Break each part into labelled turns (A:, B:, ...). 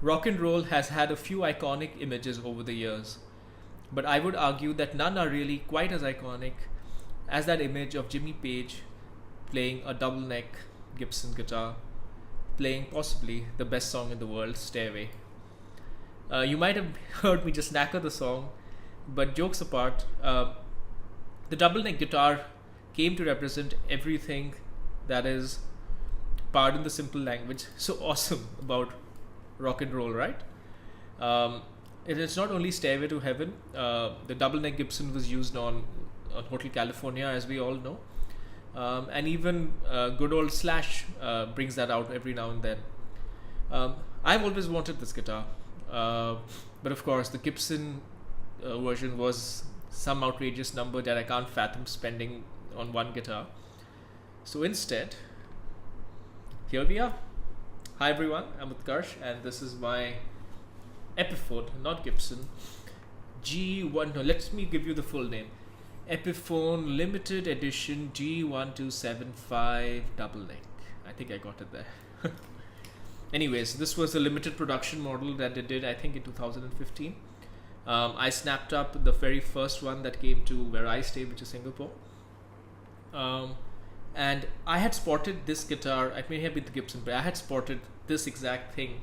A: Rock and roll has had a few iconic images over the years, but I would argue that none are really quite as iconic as that image of Jimmy Page playing a double neck Gibson guitar, playing possibly the best song in the world, Stairway. You might have heard me just knacker the song, but jokes apart, the double neck guitar came to represent everything that is, pardon the simple language, so awesome about rock and roll, right? It's not only Stairway to Heaven. The double neck Gibson was used on Hotel California, as we all know, and even good old Slash brings that out every now and then. I've always wanted this guitar, but of course the Gibson version was some outrageous number that I can't fathom spending on one guitar. So instead, here we are. Hi everyone, I'm Utkarsh and this is my Epiphone, not Gibson, G1, no, let me give you the full name. Epiphone Limited Edition G1275 Double Neck. I think I got it there. Anyways, this was a limited production model that they did, I think, in 2015. I snapped up the very first one that came to where I stay, which is Singapore. And I had spotted this guitar, it may have been the Gibson, but I had spotted this exact thing,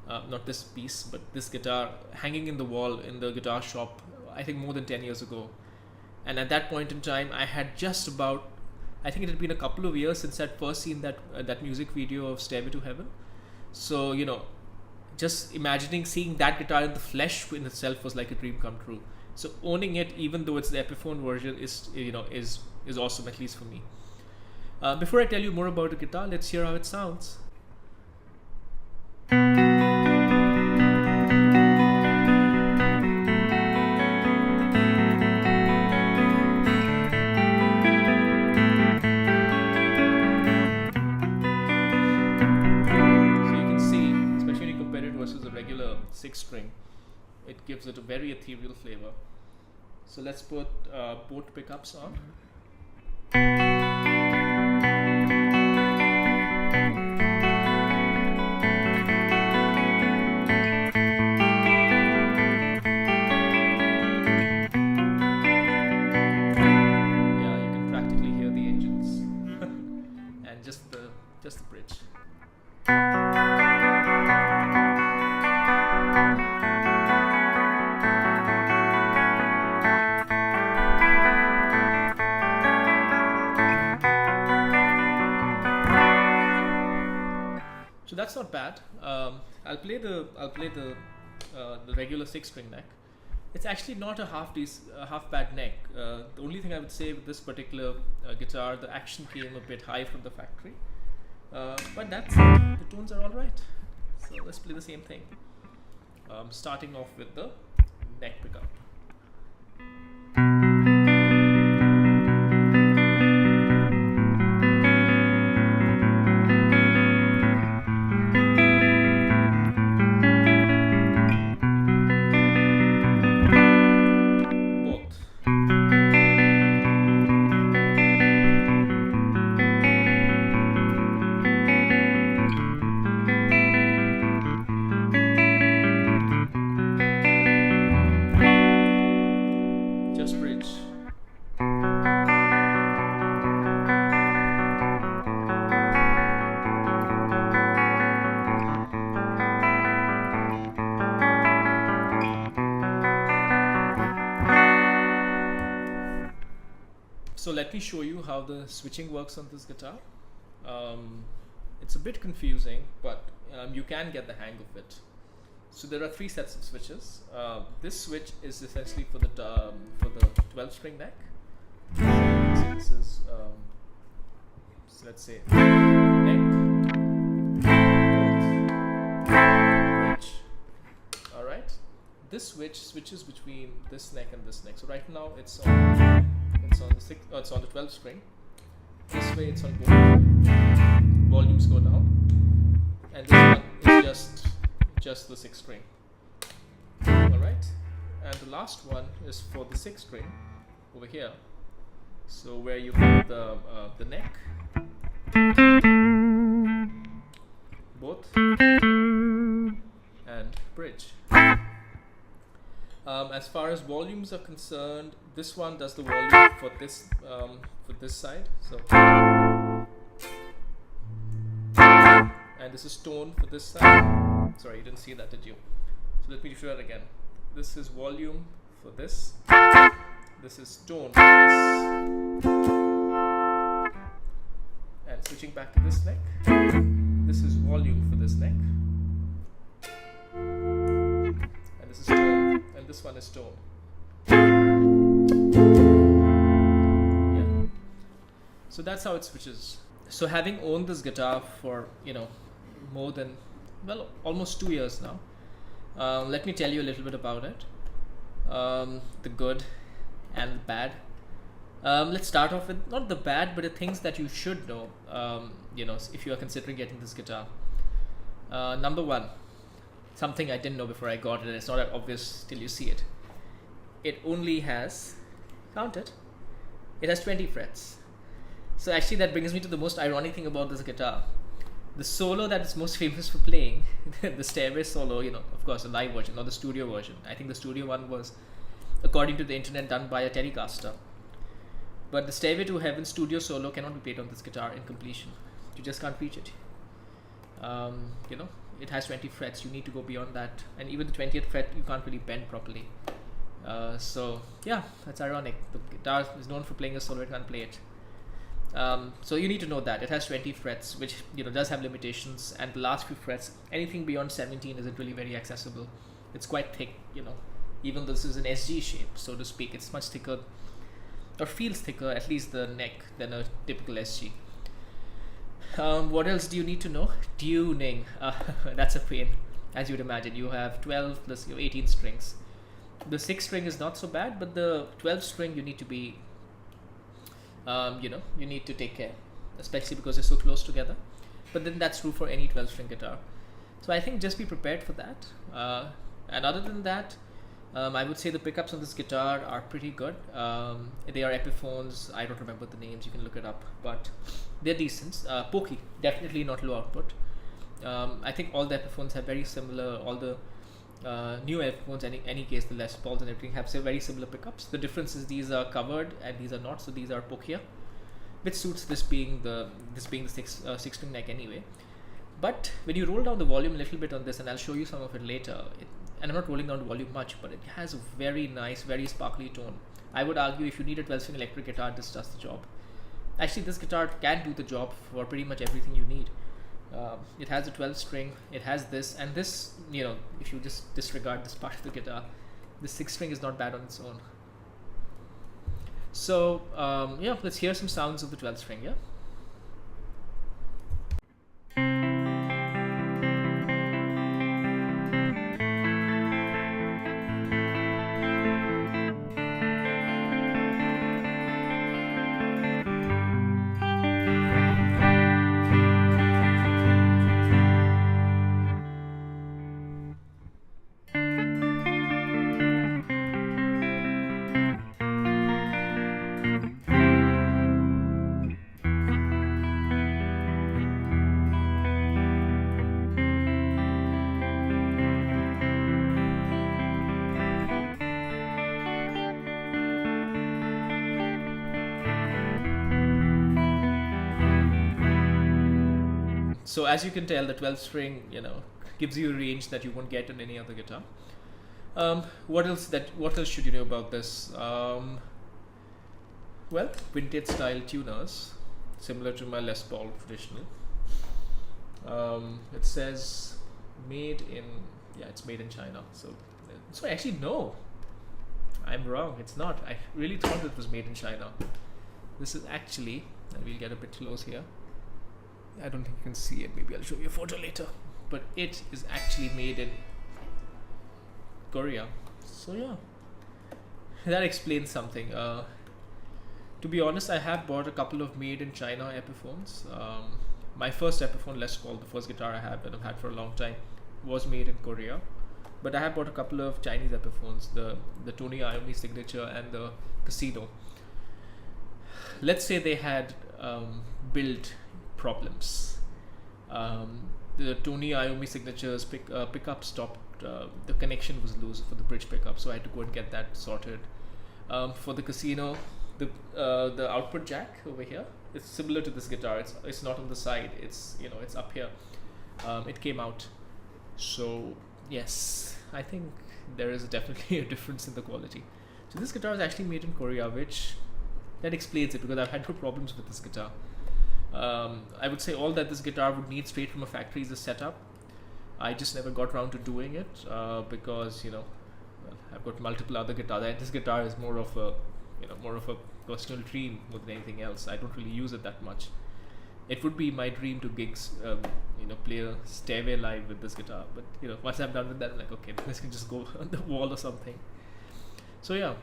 A: not this piece, but this guitar hanging in the wall in the guitar shop, I think more than 10 years ago. And at that point in time, I had just about, I think it had been a couple of years since I'd first seen that music video of Stairway to Heaven. So, you know, just imagining seeing that guitar in the flesh in itself was like a dream come true. So owning it, even though it's the Epiphone version, is awesome, at least for me. Before I tell you more about the guitar, let's hear how it sounds. Versus a regular 6-string, it gives it a very ethereal flavor. So let's put both pickups on. Yeah, you can practically hear the engines and just the bridge. So that's not bad. I'll play the regular 6-string neck. It's actually not a half bad neck. The only thing I would say with this particular guitar, the action came a bit high from the factory, but that's it. The tones are all right. So let's play the same thing. Starting off with the neck pickup. So let me show you how the switching works on this guitar. It's a bit confusing, but you can get the hang of it. So there are 3 sets of switches. This switch is essentially for the 12-string neck. So this is so let's say neck, bridge. All right. This switch switches between this neck and this neck. So right now it's on the 12 string. This way it's on both. Volumes go down, and this one is just the 6th string. All right, and the last one is for the 6th string over here. So where you have the neck, both, and bridge. As far as volumes are concerned, this one does the volume for this side. So, and this is tone for this side. Sorry, you didn't see that, did you? So let me show that again. This is volume for this. This is tone for this. And switching back to this neck, this is volume for this neck. And this is tone, and this one is tone. Yeah. So that's how it switches. So having owned this guitar for, more than, almost 2 years now, let me tell you a little bit about it. The good and the bad. Let's start off with not the bad, but the things that you should know, if you are considering getting this guitar. Number 1, something I didn't know before I got it, and it's not obvious till you see it. It only has, count it, it has 20 frets. So actually that brings me to the most ironic thing about this guitar. The solo that it's most famous for playing, the Stairway solo, of course, the live version or the studio version. I think the studio one was, according to the internet, done by a Telecaster. But the Stairway to Heaven studio solo cannot be played on this guitar in completion. You just can't reach it. It has 20 frets. You need to go beyond that, and even the 20th fret you can't really bend properly. So yeah, that's ironic. The guitar is known for playing a solo, it can't play it. So you need to know that it has 20 frets, which does have limitations, and the last few frets, anything beyond 17 isn't really very accessible. It's quite thick, even though this is an SG shape, so to speak. It's much thicker, or feels thicker, at least the neck, than a typical SG. What else do you need to know? Tuning. That's a pain, as you'd imagine. You have 12 plus 18 strings. The 6th string is not so bad, but the 12th string you need to be, you need to take care, especially because they're so close together. But then that's true for any 12-string guitar. So I think just be prepared for that. And other than that, I would say the pickups on this guitar are pretty good. They are Epiphones. I don't remember the names. You can look it up, but they're decent. Pokey, definitely not low output. I think all the Epiphones have very similar. All the new Epiphones, any case, the Les Pauls and everything have very similar pickups. The difference is these are covered and these are not. So these are pokier, which suits this being the 6-string neck anyway. But when you roll down the volume a little bit on this, and I'll show you some of it later, and I'm not rolling down the volume much, but it has a very nice, very sparkly tone. I would argue if you need a 12-string electric guitar, this does the job. Actually, this guitar can do the job for pretty much everything you need. It has a 12-string, it has this, and this, if you just disregard this part of the guitar, the 6-string is not bad on its own. So, yeah, let's hear some sounds of the 12-string, yeah? So as you can tell, the 12 string, gives you a range that you won't get on any other guitar. What else should you know about this? well, vintage style tuners, similar to my Les Paul traditional. It says made in, yeah, it's made in China. So actually no, I'm wrong. It's not. I really thought it was made in China. This is actually, and we'll get a bit close here. I don't think you can see it. Maybe I'll show you a photo later. But it is actually made in Korea. So yeah, that explains something. To be honest, I have bought a couple of made in China Epiphones. My first Epiphone Les Paul, the first guitar I have and I've had for a long time, was made in Korea. But I have bought a couple of Chinese Epiphones, the Tony Iommi Signature and the Casino. Let's say they had build problems. The Tony Iommi Signature's pickup stopped, the connection was loose for the bridge pickup, so I had to go and get that sorted. For the Casino, the output jack over here, it's similar to this guitar. It's not on the side. It's it's up here. It came out. So yes, I think there is definitely a difference in the quality. So this guitar is actually made in Korea, which that explains it, because I've had no problems with this guitar. I would say all that this guitar would need straight from a factory is a setup. I just never got around to doing it because well, I've got multiple other guitars, and this guitar is more of a personal dream more than anything else. I don't really use it that much. It would be my dream to gigs, play a Stairway live with this guitar. But once I'm done with that, I'm like, okay, this can just go on the wall or something. So yeah.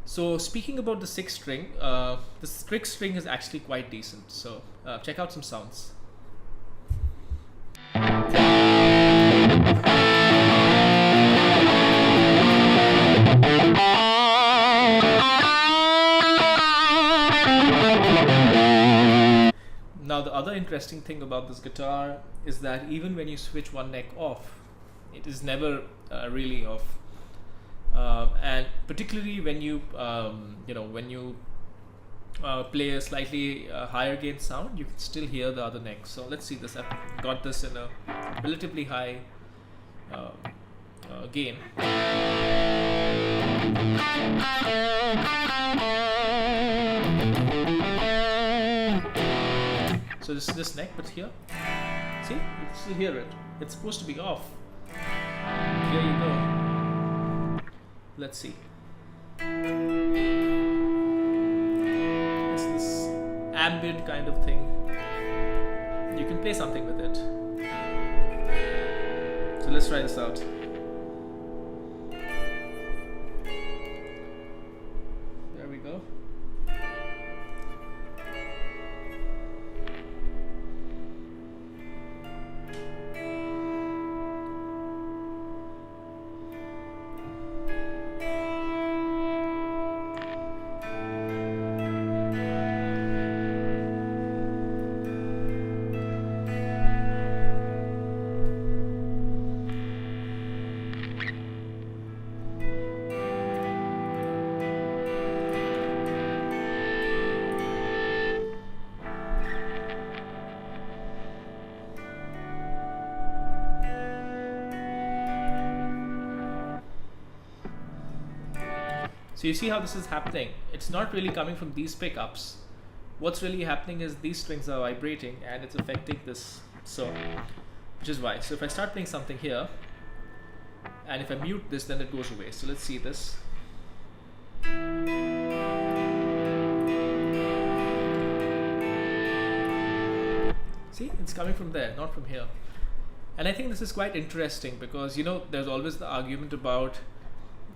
A: So speaking about the sixth string, the sixth string is actually quite decent. So check out some sounds. Now the other interesting thing about this guitar is that even when you switch one neck off, it is never really off. And particularly when you play a slightly higher gain sound, you can still hear the other neck. So let's see this. I've got this in a relatively high gain. So this is this neck, but here, see, you can still hear it. It's supposed to be off. Here you go. Let's see. It's this ambient kind of thing. You can play something with it. So let's try this out. There we go. So you see how this is happening. It's not really coming from these pickups. What's really happening is these strings are vibrating and it's affecting this, so which is why. So if I start playing something here, and if I mute this, then it goes away. So let's see this. See, it's coming from there, not from here. And I think this is quite interesting because there's always the argument about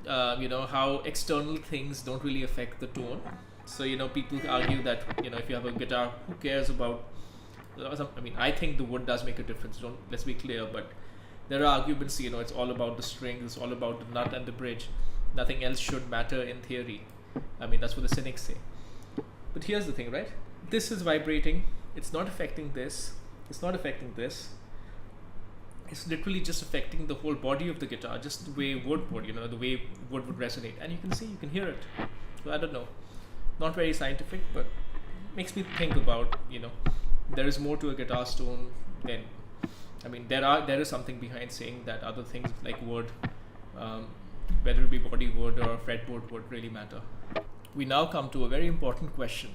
A: how external things don't really affect the tone. So people argue that if you have a guitar, who cares about I think the wood does make a difference, let's be clear, but there are arguments, it's all about the strings, it's all about the nut and the bridge, nothing else should matter in theory. That's what the cynics say. But here's the thing, right? This is vibrating, it's not affecting this, it's not affecting this. It's literally just affecting the whole body of the guitar, just the way wood would, the way wood would resonate. And you can hear it. So I don't know. Not very scientific, but makes me think about, there is more to a guitar tone than, there is something behind saying that other things like wood, whether it be body wood or fretboard would really matter. we now come to a very important question,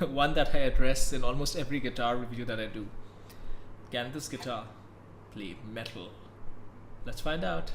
A: one that I address in almost every guitar review that I do. Can this guitar play metal? Let's find out.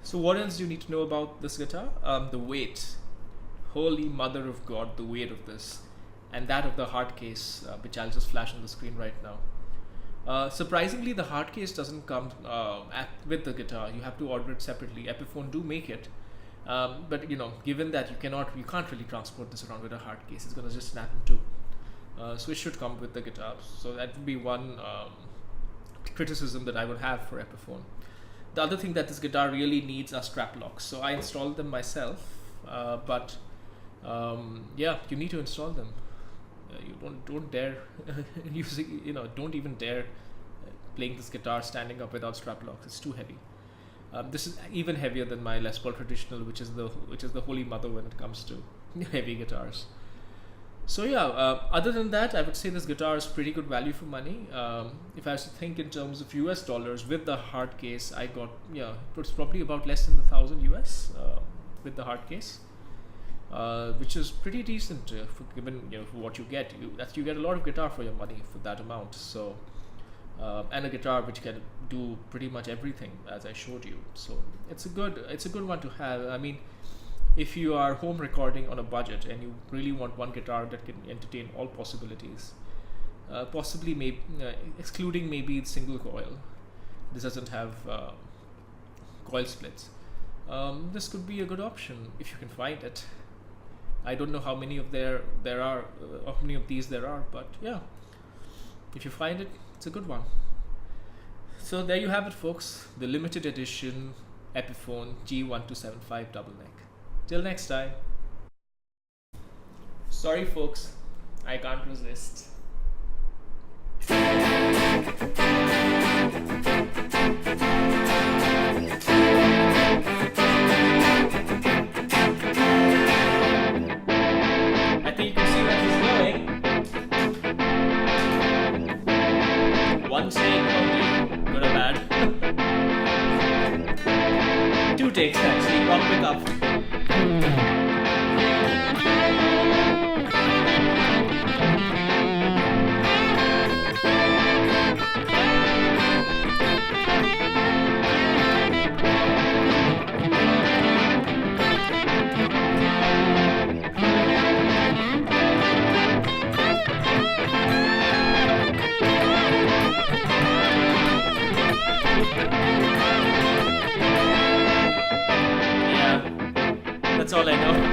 A: So what else do you need to know about this guitar? The weight. Holy mother of God, the weight of this. And that of the hard case, which I'll just flash on the screen right now. Surprisingly, the hard case doesn't come with the guitar. You have to order it separately. Epiphone do make it. But you know, given that you can't really transport this around with a hard case, it's gonna just snap in two. So it should come with the guitar. So that would be one criticism that I would have for Epiphone. The other thing that this guitar really needs are strap locks. So I installed them myself, but yeah, you need to install them. You don't dare don't even dare playing this guitar standing up without strap locks. It's too heavy. This is even heavier than my Les Paul Traditional, which is the holy mother when it comes to heavy guitars. So yeah, other than that, I would say this guitar is pretty good value for money. If I was to think in terms of US dollars with the hard case, I got, yeah, it's probably about less than 1,000 US with the hard case, which is pretty decent for given for what you get. You get a lot of guitar for your money for that amount. So and a guitar which can do pretty much everything as I showed you. So it's a good one to have. I mean, if you are home recording on a budget and you really want one guitar that can entertain all possibilities, possibly maybe excluding maybe single coil, this doesn't have coil splits, this could be a good option if you can find it. I don't know how many of how many of these there are, but yeah, if you find it, it's a good one. So there you have it, folks, the limited edition Epiphone G-1275 Double Neck. Till next time. Sorry folks, I can't resist. I think you can see where this is going. One take only, good or bad. Two takes actually, one pick up. That's all I know.